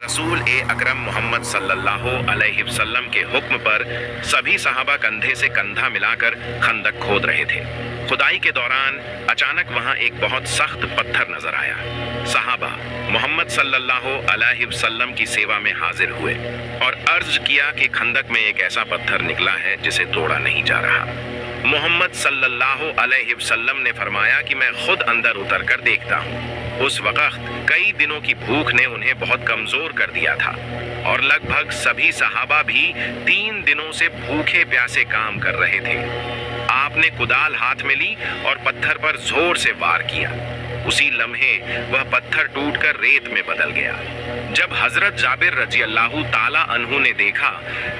रसूल ए अकरम मोहम्मद सल्लल्लाहु अलैहि वसल्लम के हुक्म पर सभी सहाबा कंधे से कंधा मिलाकर खंदक खोद रहे थे। खुदाई के दौरान अचानक वहां एक बहुत सख्त पत्थर नजर आया। सहाबा मोहम्मद सल्लल्लाहु अलैहि वसल्लम की सेवा में हाजिर हुए और अर्ज किया कि खंदक में एक ऐसा पत्थर निकला है जिसे तोड़ा नहीं जा रहा। मोहम्मद सल्लल्लाहु अलैहि वसल्लम ने फरमाया कि मैं खुद अंदर उतर कर देखता हूँ। उस वक्त कई दिनों की भूख ने उन्हें बहुत कमजोर कर दिया था और लगभग सभी सहाबा भी 3 दिनों से भूखे प्यासे काम कर रहे थे। आपने कुदाल हाथ में ली और पत्थर पर जोर से वार किया। उसी लम्हे वह पत्थर टूटकर रेत में बदल गया। जब हजरत जाबिर रजी अल्लाहु ताला अन्हु ने देखा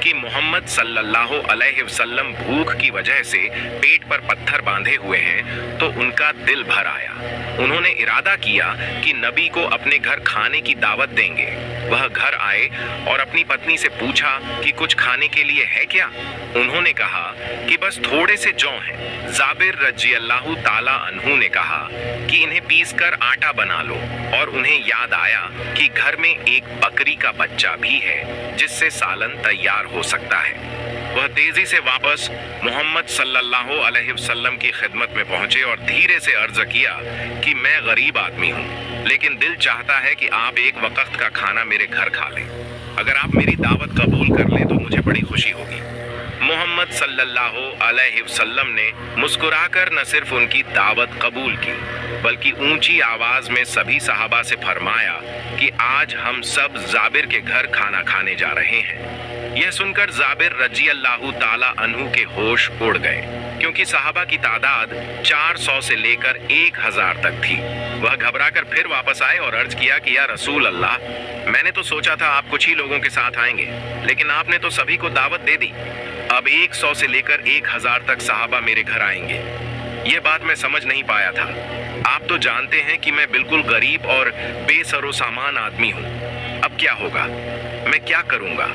कि मोहम्मद सल्लल्लाहु अलैहि वसल्लम भूख की वजह से पेट पर पत्थर बांधे हुए हैं तो उनका दिल भर आया। उन्होंने इरादा किया कि नबी को अपने घर खाने की दावत देंगे। वह घर आए और अपनी पत्नी से पूछा कि कुछ खाने के लिए है क्या। उन्होंने कहा कि बस थोड़े से जौ हैं। जाबिर रजी अल्लाहु ताला अन्हु ने कहा कि इन्हें पीसकर आटा बना लो और उन्हें याद आया कि घर में एक बकरी का बच्चा भी है जिससे सालन तैयार हो सकता है। वह तेजी से वापस मोहम्मद सल्लल्लाहु अलैहि वसल्लम की खिदमत में पहुंचे और धीरे से अर्ज किया कि मैं गरीब आदमी हूं, लेकिन दिल चाहता है कि आप एक वक्त का खाना मेरे घर खा लें। अगर आप मेरी दावत कबूल कर लें तो मुझे बड़ी खुशी होगी। मोहम्मद सल्लल्लाहु अलैहि वसल्लम ने मुस्कुराकर न सिर्फ उनकी दावत कबूल की बल्कि ऊंची आवाज में सभी सहाबा से फरमाया कि आज हम सब जाबिर के घर खाना खाने जा रहे हैं। यह सुनकर जाबिर रजी अल्लाहु ताला अन्हु के होश उड़ गए, क्योंकि सहाबा की तादाद 400 से लेकर 1000 तक थी। वह घबराकर फिर वापस आए और अर्ज किया कि या रसूल अल्लाह, मैंने तो सोचा था आप कुछ ही लोगों के साथ आएंगे, लेकिन आपने तो सभी को दावत दे दी। अब 100 से लेकर 1000 तक सहाबा मेरे घर आएंगे। यह बात मैं समझ नहीं पाया था। आप तो जानते हैं कि मैं बिल्कुल गरीब और बेसरो सामान आदमी हूँ। अब क्या होगा, मैं क्या करूँगा?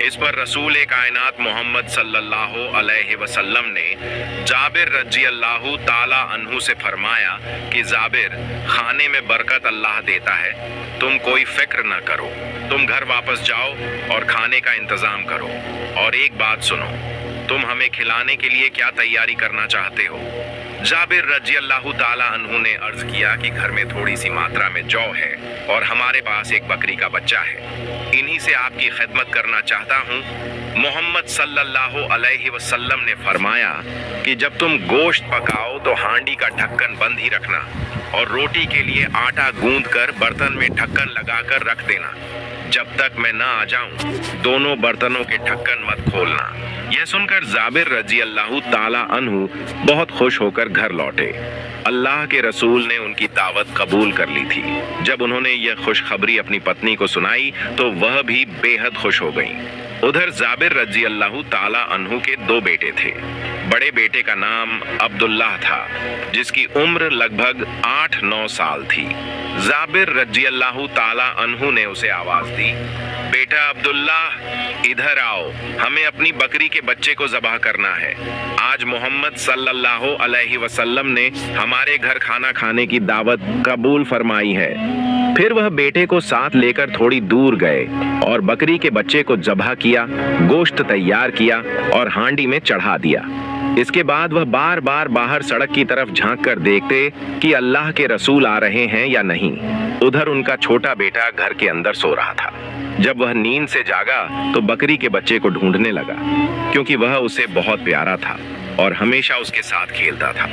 इस पर रसूल कायनात मोहम्मद सल्लल्लाहु अलैहि वसल्लम ने जाबिर रजी अल्लाहु ताला अन्हु से फरमाया कि जाबिर, खाने में बरकत अल्लाह देता है, तुम कोई फिक्र न करो। तुम घर वापस जाओ और खाने का इंतजाम करो। और एक बात सुनो, तुम हमें खिलाने के लिए क्या तैयारी करना चाहते हो? जाबिर रजी अल्लाहु ताला अन्हु ने अर्ज किया कि घर में थोड़ी सी मात्रा में जौ है और हमारे पास एक बकरी का बच्चा है, इन्हीं से आपकी खिदमत करना चाहता हूँ। मोहम्मद सल्लल्लाहु अलैहि वसल्लम ने फरमाया कि जब तुम गोश्त पकाओ तो हांडी का ढक्कन बंद ही रखना और रोटी के लिए आटा गूंद कर बर्तन में ढक्कन लगाकर रख देना। जब तक मैं ना आ जाऊं, दोनों बर्तनों के ढक्कन मत खोलना। यह सुनकर जाबिर रजी अल्लाहु ताला अन्हु बहुत खुश होकर घर लौटे। अल्लाह के रसूल ने उनकी दावत कबूल कर ली थी। जब उन्होंने यह खुशखबरी अपनी पत्नी को सुनाई तो वह भी बेहद खुश हो गई। उधर जाबिर रजी अल्लाहु ताला अन्हु के 2 बेटे थे। बड़े बेटे का नाम अब्दुल्लाह था, जिसकी उम्र लगभग 8-9 साल थी। जाबिर रजी अल्लाहु ताला अन्हु ने उसे आवाज दी, बेटा अब्दुल्लाह, इधर आओ, हमें अपनी बकरी के बच्चे को ज़बाह करना है। आज मोहम्मद सल्लल्लाहु अलैहि वसल्लम ने हमारे घर खाना खाने की दावत कबूल फरमाई है। फिर वह बेटे को साथ लेकर थोड़ी दूर गए और बकरी के बच्चे को ज़बाह किया, गोश्त तैयार किया और हांडी में चढ़ा दिया। इसके बाद वह बार बार बाहर सड़क की तरफ झांक कर देखते कि अल्लाह के रसूल आ रहे हैं या नहीं। उधर उनका छोटा बेटा घर के अंदर सो रहा था। जब वह नींद से जागा तो बकरी के बच्चे को ढूंढने लगा, क्योंकि वह उसे बहुत प्यारा था और हमेशा उसके साथ खेलता था।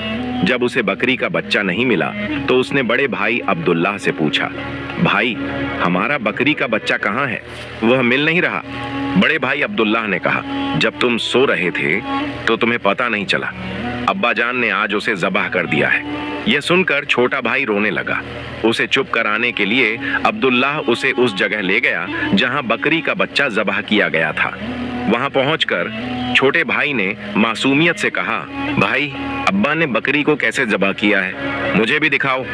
जब उसे बकरी का बच्चा नहीं मिला तो उसने बड़े भाई अब्दुल्लाह से पूछा, भाई, हमारा बकरी का बच्चा कहाँ है? वह मिल नहीं रहा। बड़े भाई अब्दुल्लाह ने कहा, जब तुम सो रहे थे तो तुम्हें पता नहीं चला, अब्बा जान ने आज उसे ज़बाह कर दिया है। यह सुनकर छोटा भाई रोने लगा। उसे चुप कराने के लिए अब्दुल्लाह उसे उस जगह ले गया जहां बकरी का बच्चा ज़बाह किया गया था। वहां पहुंचकर छोटे भाई ने मासूमियत से कहा, भाई, अब्बा ने बकरी को कैसे ज़बाह किया है, मुझे भी दिखाओ।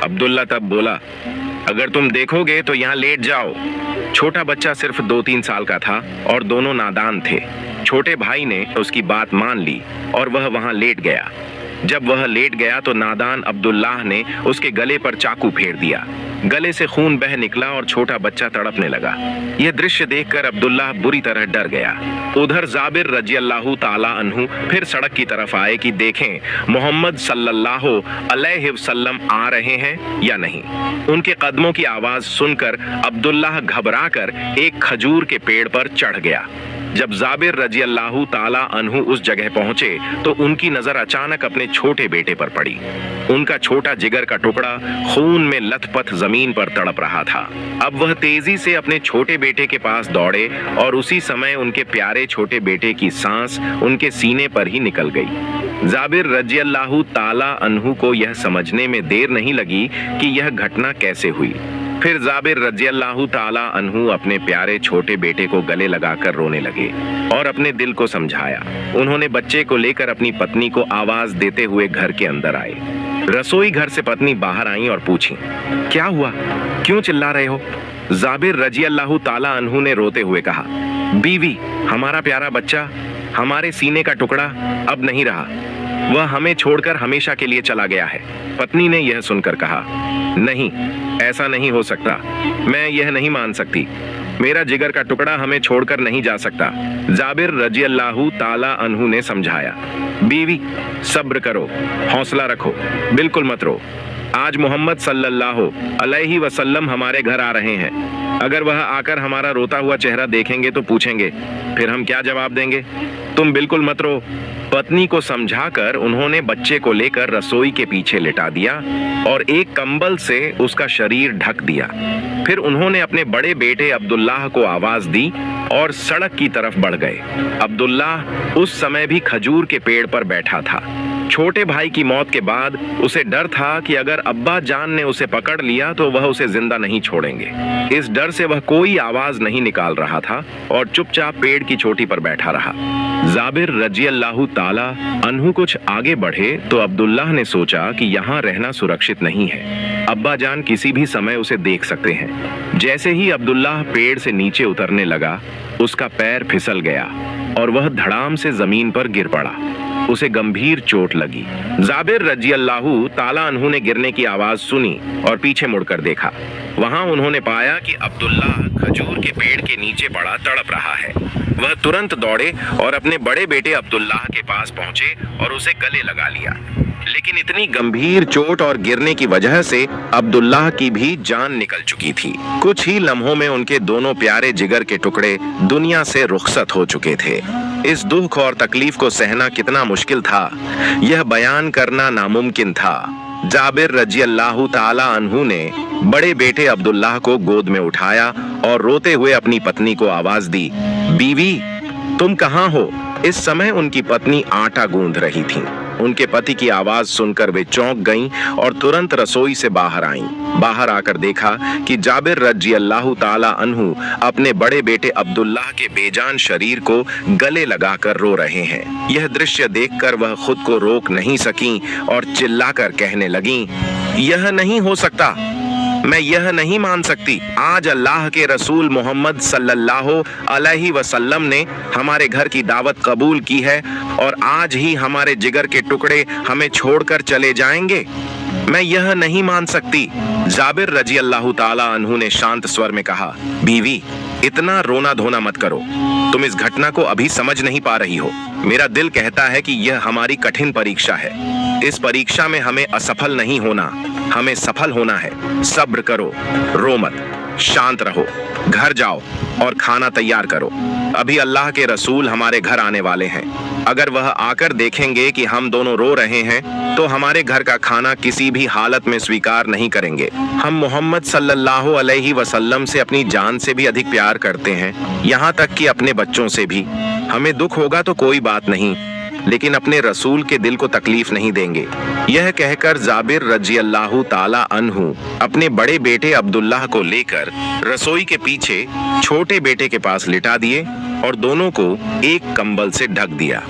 अब्दुल्ला तब बोला, अगर तुम देखोगे तो यहाँ लेट जाओ। छोटा बच्चा सिर्फ 2-3 साल का था और दोनों नादान थे। छोटे भाई ने उसकी बात मान ली और वह वहां लेट गया। जब वह लेट गया तो नादान अब्दुल्लाह ने उसके गले पर चाकू फेर दिया। गले से खून बह निकला और छोटा बच्चा तड़पने लगा। यह दृश्य देखकर अब्दुल्लाह बुरी तरह डर गया। उधर जाबिर रज़ियल्लाहु ताला अन्हु फिर सड़क की तरफ आए कि देखें मोहम्मद सल्लल्लाहु अलैहि वसल्लम आ रहे हैं या नहीं। उनके कदमों की आवाज सुनकर अब्दुल्लाह घबराकर एक खजूर के पेड़ पर चढ़ गया। जब जाबिर रज़ियल्लाहु ताला अन्हु उस जगह पहुंचे तो उनकी नजर अचानक अपने छोटे बेटे पर पड़ी। उनका छोटा जिगर का टुकड़ा खून में लथपथ जमीन पर तड़प रहा था। अब वह तेजी से अपने छोटे बेटे के पास दौड़े और उसी समय उनके प्यारे छोटे बेटे की सांस उनके सीने पर ही निकल गई। जाबिर रज़ियल्लाहु ताला अन्हु को यह समझने में देर नहीं लगी कि यह घटना कैसे हुई। फिर जाबिर रज़ियल्लाहु ताला अन्हु अपने प्यारे छोटे बेटे को गले लगाकर रोने लगे और अपने दिल को समझाया। उन्होंने बच्चे को लेकर अपनी पत्नी को आवाज देते हुए घर के अंदर आए। रसोई घर से पत्नी बाहर आई और पूछी, क्या हुआ, क्यों चिल्ला रहे हो? जाबिर रज़ियल्लाहु ताला अन्हु ने रोते हुए कहा, बीवी, हमारा प्यारा बच्चा, हमारे सीने का टुकड़ा अब नहीं रहा। वह हमें छोड़कर हमेशा के लिए चला गया है। पत्नी ने यह सुनकर कहा, नहीं, ऐसा नहीं हो सकता। मैं यह नहीं मान सकती। मेरा जिगर का टुकड़ा हमें छोड़कर नहीं जा सकता। जाबिर रज़ियल्लाहु ताला अन्हु ने समझाया, बीवी, सब्र करो, हौसला रखो, बिल्कुल मत रो। आज मोहम्मद सल्लल्लाहु अलैहि वसल्लम हमारे घर आ रहे हैं। अगर वह आकर हमारा रोता हुआ चेहरा देखेंगे तो पूछेंगे, फिर हम क्या जवाब देंगे? तुम बिल्कुल मत रो। पत्नी को समझाकर उन्होंने बच्चे को लेकर रसोई के पीछे लिटा दिया और एक कंबल से उसका शरीर ढक दिया। फिर उन्होंने अपने बड़े बेटे अब्दुल्लाह को आवाज दी और सड़क की तरफ बढ़ गए। अब्दुल्लाह उस समय भी खजूर के पेड़ पर बैठा था। छोटे भाई की मौत के बाद उसे डर था कि अगर अब्बा जान ने उसे पकड़ लिया तो वह उसे जिंदा नहीं छोड़ेंगे। इस डर से वह कोई आवाज नहीं निकाल रहा था और चुपचाप पेड़ की चोटी पर बैठा रहा। जाबिर रज़ियल्लाहु ताला अन्हु कुछ आगे बढ़े तो अब्दुल्लाह ने सोचा कि यहाँ रहना सुरक्षित नहीं है। अब्बा जान किसी भी समय उसे देख सकते हैं। जैसे ही अब्दुल्लाह पेड़ से नीचे उतरने लगा, उसका पैर फिसल गया और वह धड़ाम से जमीन पर गिर पड़ा। उसे गंभीर चोट लगी। जाबिर रज़ियल्लाहु ताला अन्हु ने गिरने की आवाज सुनी और पीछे मुड़कर देखा। वहां उन्होंने पाया कि अब्दुल्लाह खजूर के पेड़ के नीचे पड़ा तड़प रहा है। वह तुरंत दौड़े और अपने बड़े बेटे अब्दुल्लाह के पास पहुंचे और उसे गले लगा लिया। लेकिन इतनी गंभीर चोट और गिरने की वजह से अब्दुल्लाह की भी जान निकल चुकी थी। कुछ ही लम्हों में उनके दोनों प्यारे जिगर के टुकड़े दुनिया से रुखसत हो चुके थे। इस दुख और तकलीफ को सहना कितना मुश्किल था, यह बयान करना नामुमकिन था। जाबिर रज़ियल्लाहु ताला अन्हु ने बड़े बेटे अब्दुल्लाह को गोद में उठाया और रोते हुए अपनी पत्नी को आवाज दी, बीवी, तुम कहाँ हो? इस समय उनकी पत्नी आटा गूंथ रही थीं। उनके पति की आवाज सुनकर वे चौंक गईं और तुरंत रसोई से बाहर आईं। बाहर आकर देखा कि जाबिर रज़ियल्लाहु ताला अन्हु अपने बड़े बेटे अब्दुल्लाह के बेजान शरीर को गले लगाकर रो रहे हैं। यह दृश्य देखकर वह खुद को रोक नहीं सकीं और चिल्लाकर कहने लगीं, यह नहीं हो सकता, मैं यह नहीं मान सकती। आज अल्लाह के रसूल मोहम्मद सल्लल्लाहु अलैहि वसल्लम ने हमारे घर की दावत कबूल की है और आज ही हमारे जिगर के टुकड़े हमें छोड़कर चले जाएंगे। मैं यह नहीं मान सकती। जाबिर रज़ियल्लाहु ताला अन्हु ने शांत स्वर में कहा, बीवी, इतना रोना धोना मत करो। तुम इस घटना को अभी समझ नहीं पा रही हो। मेरा दिल कहता है कि यह हमारी कठिन परीक्षा है। इस परीक्षा में हमें असफल नहीं होना, हमें सफल होना है। सब्र करो, रो मत, शांत रहो, घर जाओ और खाना तैयार करो। अभी अल्लाह के रसूल हमारे घर आने वाले हैं। अगर वह आकर देखेंगे कि हम दोनों रो रहे हैं तो हमारे घर का खाना किसी भी हालत में स्वीकार नहीं करेंगे। हम मोहम्मद सल्लल्लाहु अलैहि वसल्लम से अपनी जान से भी अधिक प्यार करते हैं, यहाँ तक कि अपने बच्चों से भी। हमें दुख होगा तो कोई बात नहीं, लेकिन अपने रसूल के दिल को तकलीफ नहीं देंगे। यह कहकर जाबिर रज़ियल्लाहु ताला अन्हु अपने बड़े बेटे अब्दुल्लाह को लेकर रसोई के पीछे छोटे बेटे के पास लिटा दिए और दोनों को एक कंबल से ढक दिया।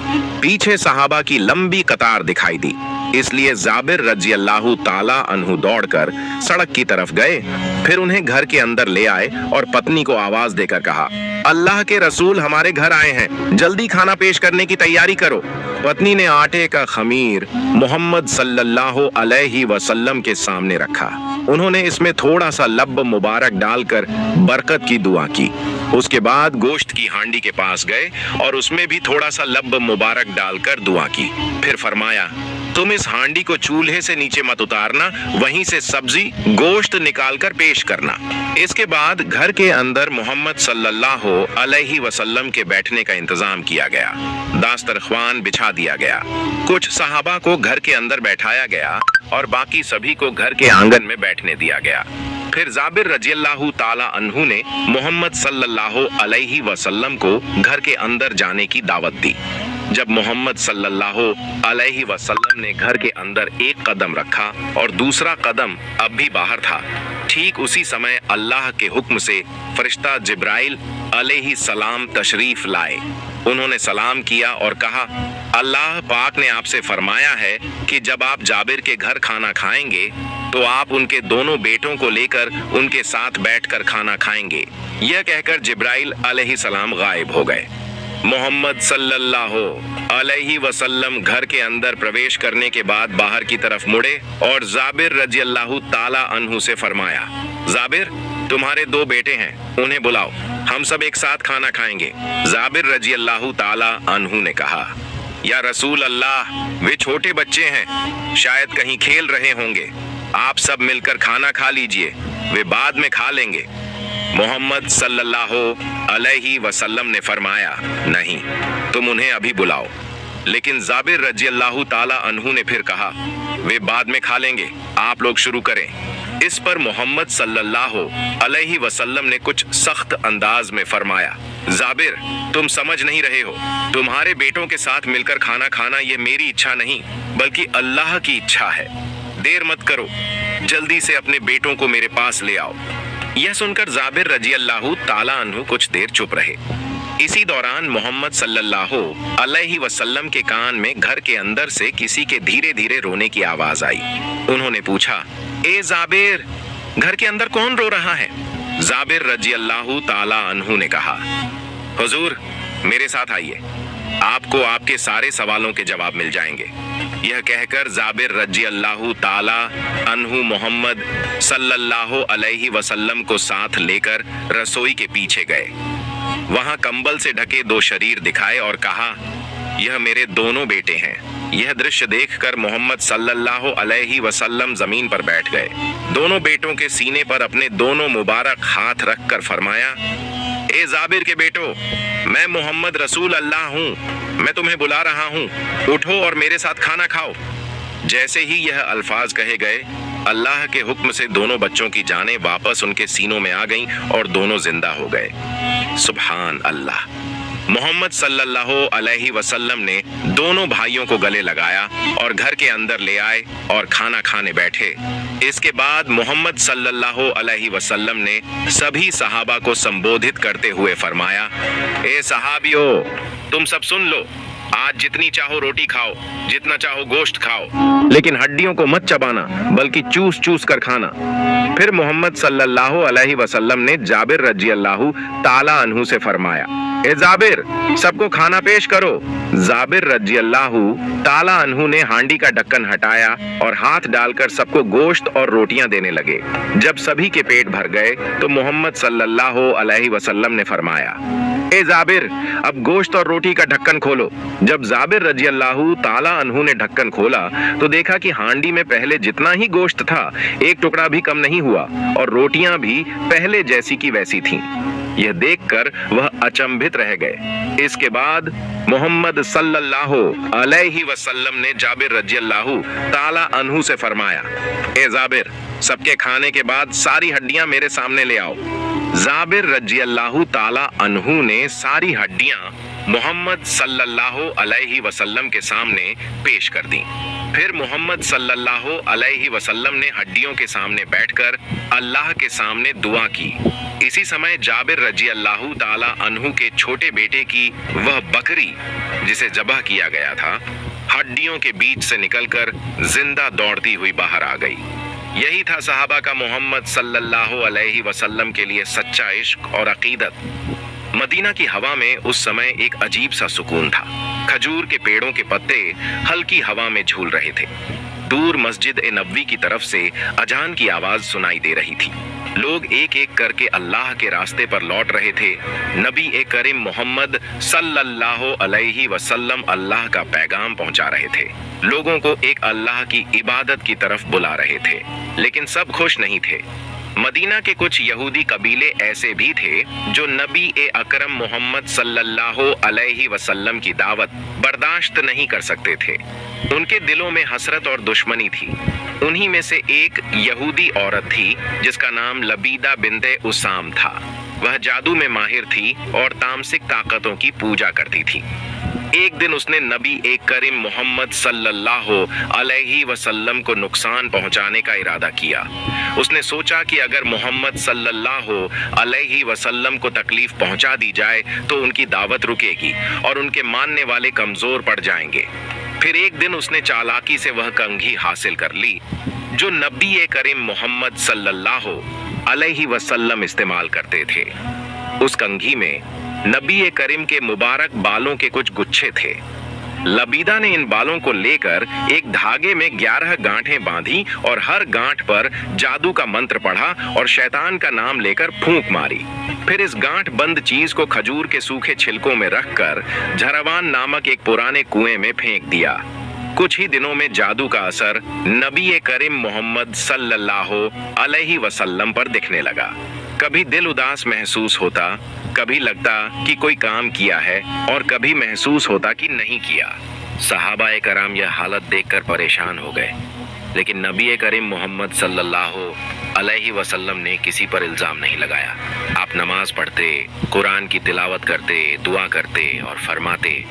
पीछे सहाबा की लंबी कतार दिखाई दी, इसलिए जाबिर रज़ियल्लाहु ताला अन्हु दौड़कर सड़क की तरफ गए। फिर उन्हें घर के अंदर ले आए और पत्नी को आवाज देकर कहा, अल्लाह के रसूल हमारे घर आए हैं, जल्दी खाना पेश करने की तैयारी करो। पत्नी ने आटे का खमीर मोहम्मद सल्लल्लाहु अलैहि वसल्लम के सामने रखा। उन्होंने इसमें थोड़ा सा लब मुबारक डालकर बरकत की दुआ की। उसके बाद गोश्त की हांडी के पास गए और उसमें भी थोड़ा सा लब मुबारक डालकर दुआ की। फिर फरमाया, तुम इस हांडी को चूल्हे से नीचे मत उतारना, वहीं से सब्जी गोश्त निकालकर पेश करना। इसके बाद घर के अंदर मोहम्मद सल्लल्लाहु अलैहि वसल्लम के बैठने का इंतजाम किया गया। दास्तरख्वान बिछा दिया गया। कुछ सहाबा को घर के अंदर बैठाया गया और बाकी सभी को घर के आंगन में बैठने दिया गया। फिर जाबिर रज़ियल्लाहु ताला अन्हु ने मोहम्मद सल्लल्लाहु अलैहि वसल्लम को घर के अंदर जाने की दावत दी। जब मोहम्मद सल्लल्लाहु अलैहि वसल्लम ने घर के अंदर एक कदम रखा और दूसरा कदम अब भी बाहर था, ठीक उसी समय अल्लाह के हुक्म से फरिश्ता जिब्राइल अलैहि सलाम तशरीफ लाए। उन्होंने सलाम किया और कहा, अल्लाह पाक ने आपसे फरमाया है कि जब आप जाबिर के घर खाना खाएंगे तो आप उनके दोनों बेटों को लेकर उनके साथ बैठकर खाना खाएंगे। यह कहकर जिब्राइल अलैहि सलाम गायब हो गए। मोहम्मद सल्लल्लाहु अलैहि वसल्लम घर के अंदर प्रवेश करने के बाद बाहर की तरफ मुड़े और जाबिर रज़ियल्लाहु ताला अन्हु से फरमाया, जाबिर, तुम्हारे दो बेटे हैं, उन्हें बुलाओ, हम सब एक साथ खाना खाएंगे। जाबिर रज़ियल्लाहु ताला अन्हु ने कहा, या रसूल अल्लाह, वे छोटे बच्चे हैं, शायद कहीं खेल रहे होंगे, आप सब मिलकर खाना खा लीजिए, वे बाद में खा लेंगे। मोहम्मद सल्लल्लाहु अलैहि वसल्लम ने फरमाया, नहीं, तुम उन्हें अभी बुलाओ। लेकिन जाबिर रज़ियल्लाहु ताला अन्हु ने फिर कहा, वे बाद में खा लेंगे, आप लोग शुरू करें। इस पर मोहम्मद सल्लल्लाहु अलैहि वसल्लम ने कुछ सख्त अंदाज में फरमाया, जाबिर, तुम समझ नहीं रहे हो, तुम्हारे बेटों के साथ मिलकर खाना खाना ये मेरी इच्छा नहीं बल्कि अल्लाह की इच्छा है। देर मत करो, जल्दी से अपने बेटों को मेरे पास ले आओ। यह सुनकर जाबिर रज़ियल्लाहु ताला अन्हु कुछ देर चुप रहे। इसी दौरान मोहम्मद सल्लल्लाहु अलैहि वसल्लम के कान में घर के अंदर से किसी के धीरे धीरे रोने की आवाज आई। उन्होंने पूछा, ए जाबिर, घर के अंदर कौन रो रहा है? जाबिर रज़ियल्लाहु ताला अन्हु ने कहा, हुजूर, मेरे साथ आइए, आपको आपके सारे सवालों के जवाब मिल जाएंगे। यह कहकर जाबिर रज़ियल्लाहु ताला अन्हु मोहम्मद सल्लल्लाहु अलैहि वसल्लम को साथ लेकर रसोई के पीछे गए। वहां कंबल से ढके दो शरीर दिखाए और कहा, यह मेरे दोनों बेटे हैं। यह दृश्य देखकर मोहम्मद सल्लल्लाहु अलैहि वसल्लम जमीन पर बैठ गए। दोनों बेटों के सीने पर अपने दोनों मुबारक हाथ रखकर फरमाया, ए जाबिर के बेटो, मैं मोहम्मद रसूल अल्लाह हूँ, मैं तुम्हें बुला रहा हूँ, उठो और मेरे साथ खाना खाओ। जैसे ही यह अल्फाज कहे गए, अल्लाह के हुक्म से दोनों बच्चों की जानें वापस उनके सीनों में आ गईं और दोनों जिंदा हो गए। सुभान अल्लाह। मोहम्मद सल्लल्लाहु अलैहि वसल्लम ने दोनों भाइयों को गले लगाया और घर के अंदर ले आए और खाना खाने बैठे। इसके बाद मोहम्मद सल्लल्लाहु अलैहि वसल्लम ने सभी सहाबा को संबोधित करते हुए फरमाया, ए सहाबियो, तुम सब सुन लो, आज जितनी चाहो रोटी खाओ, जितना चाहो गोश्त खाओ, लेकिन हड्डियों को मत चबाना बल्कि चूस चूस कर खाना। फिर मोहम्मद सल्लल्लाहु अलैहि वसल्लम ने जाबिर रज़ियल्लाहु ताला अन्हु से फरमाया, ए जाबिर, सबको खाना पेश करो। जाबिर रज़ियल्लाहु ताला अन्हु ने हांडी का ढक्कन हटाया और हाथ डालकर सबको गोश्त और रोटियां देने लगे। जब सभी के पेट भर गए तो मोहम्मद सल्लल्लाहु अलैहि वसल्लम ने फरमाया, ए जाबिर, अब गोश्त और रोटी का ढक्कन खोलो। जब जाबिर रज़ियल्लाहु ताला अन्हु ने ढक्कन खोला तो देखा कि हांडी में पहले जितना ही गोश्त था, एक टुकड़ा भी कम नहीं हुआ और रोटियां भी पहले जैसी की वैसी थीं। यह देखकर वह अचंभित रह गए। इसके बाद मोहम्मद सल्लल्लाहु अलैहि वसल्लम ने जाबिर रज़ियल्लाहु ताला अन्हु से फरमाया, ए जाबिर, सबके खाने के बाद सारी हड्डियां मेरे सामने ले आओ। जाबिर रज़ियल्लाहु ताला अन्हु ने सारी हड्डियां मोहम्मद सल्लल्लाहु अलैहि वसल्लम के सामने पेश कर दी। फिर मोहम्मद सल्लल्लाहु अलैहि वसल्लम ने हड्डियों के सामने बैठकर अल्लाह के सामने दुआ की। इसी समय जाबिर रज़ियल्लाहु ताला अन्हु के छोटे बेटे की वह बकरी जिसे ज़बह किया गया था, हड्डियों के बीच से निकलकर जिंदा दौड़ती हुई बाहर आ गई। यही था सहाबा का मोहम्मद सल्लल्लाहु अलैहि वसल्लम के लिए सच्चा इश्क और अकीदत। मदीना की हवा में उस समय एक अजीब सा सुकून था। खजूर के पेड़ों के पत्ते हल्की हवा में झूल रहे थे। दूर मस्जिद ए नबवी की तरफ से अजान की आवाज सुनाई दे रही थी। लोग एक एक करके अल्लाह के रास्ते पर लौट रहे थे। नबी ए करीम मोहम्मद सल्लल्लाहु अलैहि वसल्लम अल्लाह का पैगाम पहुंचा रहे थे, लोगों को एक अल्लाह की इबादत की तरफ बुला रहे थे। लेकिन सब खुश नहीं थे। मदीना के कुछ यहूदी कबीले ऐसे भी थे जो नबी ए अकरम मोहम्मद सल्लल्लाहु अलैहि वसल्लम की दावत बर्दाश्त नहीं कर सकते थे। उनके दिलों में हसरत और दुश्मनी थी। उन्हीं में से एक यहूदी औरत थी जिसका नाम लबीदा बिन्ते उसाम था। वह जादू में माहिर थी और तामसिक ताकतों की पूजा करती थी। एक दिन उसने नबी ए करीम मोहम्मद सल्लल्लाहु अलैहि वसल्लम को नुकसान पहुंचाने का इरादा किया। उसने सोचा कि अगर मोहम्मद सल्लल्लाहु अलैहि वसल्लम को तकलीफ पहुंचा दी जाए तो उनकी दावत रुकेगी और उनके मानने वाले कमजोर पड़ जाएंगे। फिर एक दिन उसने चालाकी से वह कंघी हासिल कर ली जो नबी ए करीम मोहम्मद सल्लल्लाहु अलैहि वसल्लम इस्तेमाल करते थे। उस कंघी में नबी ए करीम के मुबारक बालों के कुछ गुच्छे थे। लबीदा ने इन बालों को लेकर एक धागे में 11 गांठें बांधी और हर गांठ पर जादू का मंत्र पढ़ा और शैतान का नाम लेकर फूंक मारी। फिर इस गांठ बंद चीज को खजूर के सूखे छिलकों में रखकर झरवान नामक एक पुराने कुएं में फेंक दिया। कुछ ही दिनों में जादू का असर नबी ए करीम मोहम्मद सल्लल्लाहु अलैहि वसल्लम पर दिखने लगा। कभी दिल उदास महसूस होता, कभी लगता कि कोई काम किया है और कभी महसूस होता कि नहीं किया। सहाबाए कराम यह हालत देखकर परेशान हो गए, लेकिन नबी ए करीम मोहम्मद सल्लल्लाहु अलैहि वसल्लम ने किसी पर इल्जाम नहीं लगाया। आप नमाज पढ़ते, कुरान की तिलावत करते, दुआ करते और फरमाते,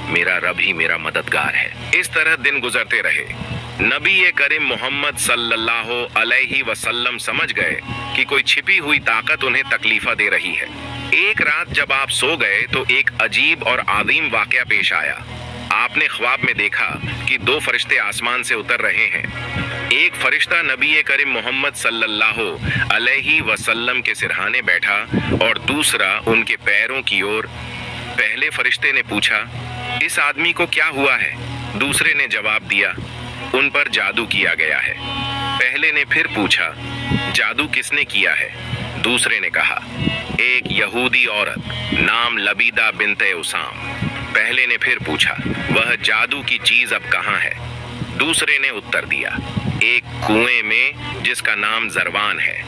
मेरा रब ही मेरा मददगार है। इस तरह दिन गुजरते रहे। नबी ए करीम मोहम्मद सल्लल्लाहु अलैहि वसल्लम समझ गए कि कोई छिपी हुई ताकत उन्हें तकलीफा दे रही है। एक रात जब आप सो गए तो एक अजीब और आदीम वाकया पेश आया। आपने ख्वाब में देखा कि 2 फरिश्ते आसमान से उतर रहे हैं। एक फरिश्ता नबी ए करीम मोहम्मद सल्लल्लाहु अलैहि वसल्लम के सिरहाने बैठा और दूसरा उनके पैरों की ओर। पहले फरिश्ते ने पूछा, इस आदमी को क्या हुआ है? दूसरे ने जवाब दिया, उन पर जादू किया गया है। पहले ने फिर पूछा, जादू किसने किया है? दूसरे ने कहा, एक यहूदी औरत नाम लबीदा बिन्ते उसाम। पहले ने फिर पूछा, वह जादू की चीज अब कहाँ है? दूसरे ने उत्तर दिया, एक कुएं में जिसका नाम जरवान है।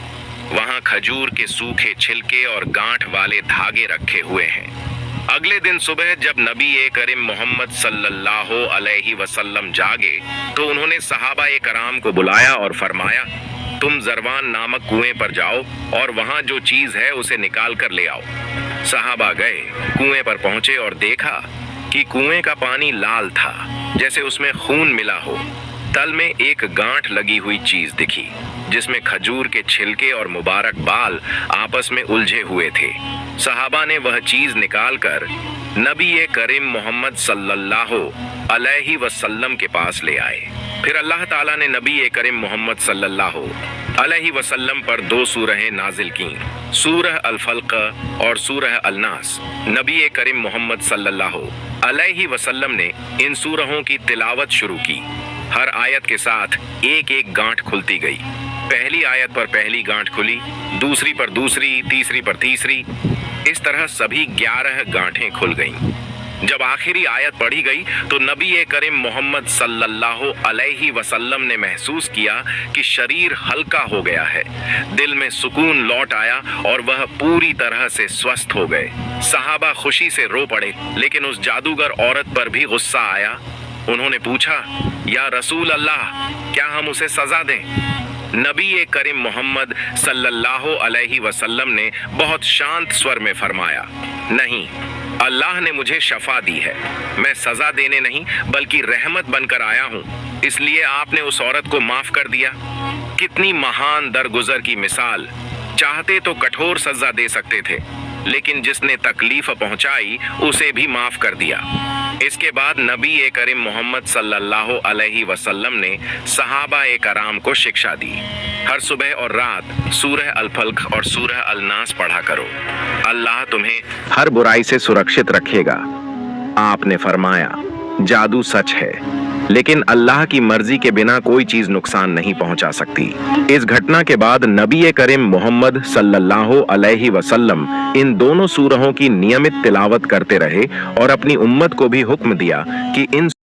वहां खजूर के सूखे छिलके और गांठ वाले धागे रखे हुए हैं। अगले दिन सुबह जब नबी ए करीम मोहम्मद सल्लल्लाहु अलैहि वसल्लम जागे तो उन्होंने सहाबा ए कराम को बुलाया और फरमाया, तुम जरवान नामक कुएं पर जाओ और वहां जो चीज है उसे निकाल कर ले आओ। सहाबा गए, कुएं पर पहुंचे और देखा कि कुएं का पानी लाल था, जैसे उसमें खून मिला हो। तल में एक गांठ लगी हुई चीज दिखी जिसमें खजूर के छिलके और मुबारक बाल आपस में उलझे हुए थे। सहाबा ने वह चीज निकालकर नबी ए करीम मोहम्मद सल्लल्लाहु अलैहि वसल्लम के पास ले आए। फिर अल्लाह ताला ने नबी ए करीम मोहम्मद सल्लल्लाहु अलैहि वसल्लम पर 2 सूरहें नाजिल की, सूरह अल फल्क और सूरह अल नास। नबी ए करीम मोहम्मद सल्लल्लाहु अलैहि वसल्लम ने इन सूरहों की तिलावत शुरू की। हर आयत के साथ एक एक गांठ खुलती गई। पहली आयत पर पहली गांठ खुली, दूसरी पर दूसरी, तीसरी पर तीसरी। इस तरह सभी 11 गांठें खुल गईं। जब आखिरी आयत पढ़ी गई तो नबी ए करीम मोहम्मद सल्लल्लाहु अलैहि वसल्लम ने महसूस किया कि शरीर हल्का हो गया है, दिल में सुकून लौट आया और वह पूरी तरह से स्वस्थ हो गए। सहाबा खुशी से रो पड़े, लेकिन उस जादूगर औरत पर भी गुस्सा आया। उन्होंने पूछा, या रसूल अल्लाह, क्या हम उसे सजा दें? नबी ए करीम मोहम्मद सल्लल्लाहु अलैहि वसल्लम ने बहुत शांत स्वर में फरमाया, नहीं, अल्लाह ने मुझे शफा दी है। मैं सजा देने नहीं बल्कि रहमत बनकर आया हूँ, इसलिए आपने उस औरत को माफ कर दिया। कितनी महान दरगुजर की मिसाल। चाहते तो कठोर सजा दे सकते थे, लेकिन जिसने तकलीफ पहुंचाई उसे भी माफ कर दिया। इसके बाद नबी ए करीम मोहम्मद सल्लल्लाहु अलैहि वसल्लम ने सहाबा ए कराम को शिक्षा दी, हर सुबह और रात सूरह अल फल्क और सूरह अल नास पढ़ा करो, अल्लाह तुम्हें हर बुराई से सुरक्षित रखेगा। आपने फरमाया, जादू सच है, لیکن اللہ کی مرضی کے بنا کوئی چیز نقصان نہیں پہنچا سکتی۔ اس گھٹنا کے بعد نبی کریم محمد صلی اللہ علیہ وسلم ان دونوں سورہوں کی نیمت تلاوت کرتے رہے اور اپنی امت کو بھی حکم دیا کہ ان